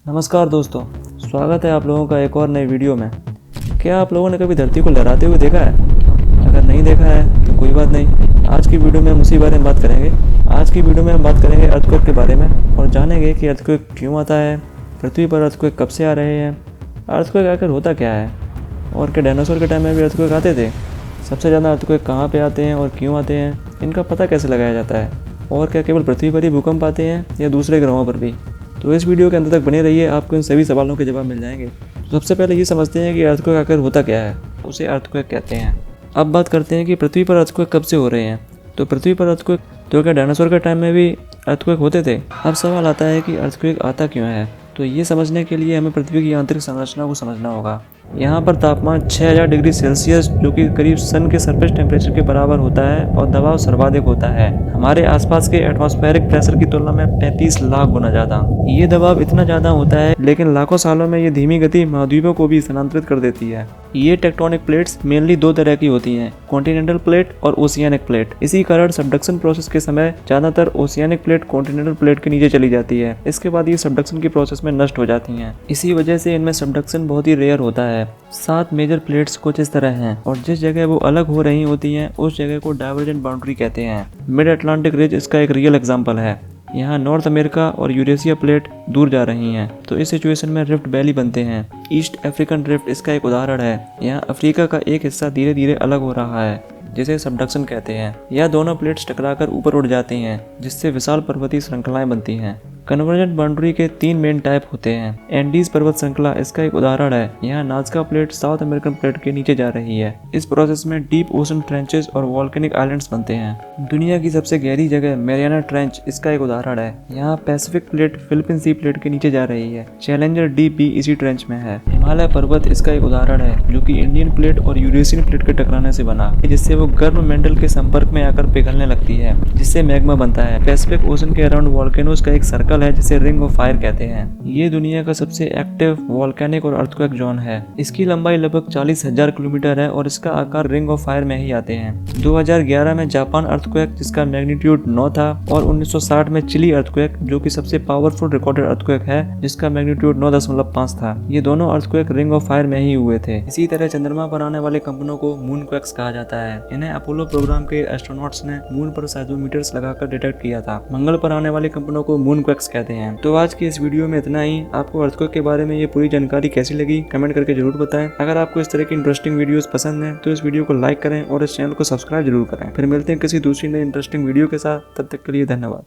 नमस्कार दोस्तों, स्वागत है आप लोगों का एक और नए वीडियो में। क्या आप लोगों ने कभी धरती को लहराते हुए देखा है? अगर नहीं देखा है तो कोई बात नहीं, आज की वीडियो में हम उसी बारे में बात करेंगे। आज की वीडियो में हम बात करेंगे अर्थक्वेक के बारे में और जानेंगे कि अर्थक्वेक क्यों आता है, पृथ्वी पर अर्थक्वेक कब से आ रहे हैं, अर्थक्वेक आखिर होता क्या है और क्या डायनासोर के टाइम में भी अर्थक्वेक आते थे, सबसे ज़्यादा अर्थक्वेक कहाँ पर आते हैं और क्यों आते हैं, इनका पता कैसे लगाया जाता है, और क्या केवल पृथ्वी पर ही भूकंप आते हैं या दूसरे ग्रहों पर भी। तो इस वीडियो के अंत तक बने रहिए, आपको इन सभी सवालों के जवाब मिल जाएंगे। तो सबसे पहले ये समझते हैं कि अर्थक्वेक आखिर होता क्या है, उसे अर्थक्वेक कहते हैं। अब बात करते हैं कि पृथ्वी पर अर्थक्वेक कब से हो रहे हैं। तो पृथ्वी पर अर्थक्वेक, तो क्या डायनासोर के टाइम में भी अर्थक्वेक होते थे? अब सवाल आता है कि अर्थक्वेक आता क्यों है। तो ये समझने के लिए हमें पृथ्वी की आंतरिक संरचना को समझना होगा। यहाँ पर तापमान 6000 डिग्री सेल्सियस जो कि करीब सन के सरफेस टेम्परेचर के बराबर होता है और दबाव सर्वाधिक होता है हमारे आसपास के एटमॉस्फेरिक प्रेशर की तुलना में 35 लाख गुना ज़्यादा। ये दबाव इतना ज़्यादा होता है, लेकिन लाखों सालों में ये धीमी गति महाद्वीपों को भी स्थानांतरित कर देती है। ये टेक्टोनिक प्लेट्स मेनली दो तरह की होती हैं, कॉन्टिनेंटल प्लेट और ओशियानिक प्लेट। इसी कारण सबडक्शन प्रोसेस के समय ज़्यादातर ओशियानिक प्लेट कॉन्टिनेंटल प्लेट के नीचे चली जाती है। इसके बाद ये सबडक्शन की प्रोसेस में नष्ट हो जाती हैं। इसी वजह से इनमें सबडक्शन बहुत ही रेयर होता है। 7 मेजर प्लेट्स कुछ इस तरह हैं और जिस जगह वो अलग हो रही होती हैं उस जगह को डाइवर्जेंट बाउंड्री कहते हैं। मिड अटलांटिक रिज इसका एक रियल एग्जांपल है। यहाँ नॉर्थ अमेरिका और यूरेशिया प्लेट दूर जा रही हैं, तो इस सिचुएशन में रिफ्ट वैली बनते हैं। ईस्ट अफ्रीकन रिफ्ट इसका एक उदाहरण है। यहाँ अफ्रीका का एक हिस्सा धीरे धीरे अलग हो रहा है, जिसे सबडक्शन कहते हैं। यह दोनों प्लेट्स टकराकर ऊपर उठ जाती हैं, जिससे विशाल पर्वतीय श्रृंखलाएं बनती हैं। कन्वर्जेंट बाउंड्री के 3 मेन टाइप होते हैं। एंडीज पर्वत श्रृंखला इसका एक उदाहरण है। यहाँ Nazca plate south American plate के नीचे जा रही है। इस प्रोसेस में डीप ओशन ट्रेंचेस और वॉल्केनिक आइलैंड्स बनते हैं। दुनिया की सबसे गहरी जगह मैरियाना ट्रेंच इसका एक उदाहरण है। यहाँ पैसिफिक प्लेट फिलिपीन सी प्लेट के नीचे जा रही है। चैलेंजर डीप भी इसी ट्रेंच में है। हिमालय पर्वत इसका एक उदाहरण है, जो कि इंडियन प्लेट और यूरेशियन प्लेट के टकराने से बना, जिससे वो गर्म मेंटल के संपर्क में आकर पिघलने लगती है, जिससे मैग्मा बनता है। पैसिफिक ओशन के अराउंड वॉल्केनोज का एक सर्कल है जिसे रिंग ऑफ फायर कहते हैं। ये दुनिया का सबसे एक्टिव वॉल्केनिक और अर्थक्वेक जोन है। इसकी लंबाई लगभग 40,000 किलोमीटर है और इसका आकार रिंग ऑफ फायर में ही आते हैं। 2011 में जापान अर्थक्वेक जिसका मैग्नीट्यूड 9 था और 1960 में चिली अर्थक्वेक जो कि सबसे पावरफुल रिकॉर्डेड अर्थक्वेक है, जिसका मैग्नीट्यूड 9.5 था। ये दोनों अर्थक्वेक रिंग ऑफ फायर में ही हुए थे। इसी तरह चंद्रमा पर आने वाले कंपनों को मून क्वेक्स कहा जाता है। इन्हें अपोलो प्रोग्राम के एस्ट्रोनॉट्स ने मून पर साइजोमीटर्स लगाकर डिटेक्ट किया था। मंगल पर आने वाले कंपनों को मून क्वेक्स कहते हैं। तो आज की इस वीडियो में इतना ही। आपको अर्थक्वेक के बारे में ये पूरी जानकारी कैसी लगी कमेंट करके जरूर बताएं। अगर आपको इस तरह की इंटरेस्टिंग वीडियोस पसंद हैं तो इस वीडियो को लाइक करें और इस चैनल को सब्सक्राइब जरूर करें। फिर मिलते हैं किसी दूसरी नई इंटरेस्टिंग वीडियो के साथ, तब तक के लिए धन्यवाद।